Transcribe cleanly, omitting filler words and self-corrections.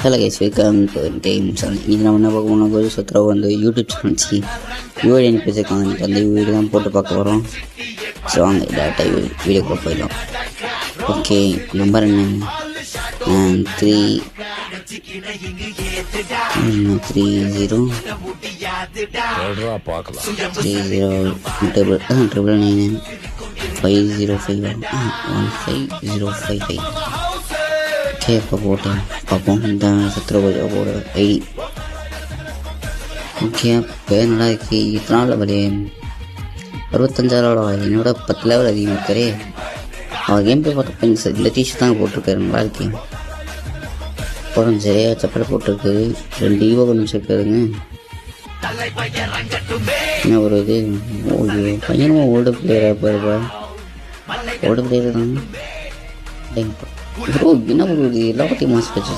Hello guys, welcome to time channel. இன்றைக்கி நம்ம என்ன பார்க்க போனால் கோயில் சத்ராவை வந்து யூடியூப் சேனல்ச்சி வீடியோ அனுப்பி வச்சிருக்காங்க. எனக்கு அந்த வீடியோ தான் போட்டு பார்க்க வரோம். ஸோ வாங்க டேரெக்டாக வீடியோக்குள்ளே போயிடலாம். ஓகே, நம்பர் என்ன? 30 999 505 15055. ஓகே, இப்போ போட்டேன் பார்ப்போம் இந்த சத்ரபோட ஐடி. ஓகே, இப்போ நல்லா இருக்கு. இத்தனை நாள் வரையே 65,000 என்னோட 10 லெவல் அதிகமாக இருக்காரே. அவர் கேம் போய் பார்த்தப்ப இல்லை டிஷர்ட் தான் போட்டிருக்காரு. நல்லா இருக்கு. அப்புறம் சரியா சப்பரை போட்டிருக்கு. 2 ஈவோ கொஞ்சம் வச்சுருக்காருங்க. என்ன ஒரு இது பையனும் ஓல்டு பிளேயராக பாருப்பா. ஓல்டு பிளேயர் தான் ப்ரோ. என்ன ஒரு எல்லா பற்றியும் மாசு வச்சு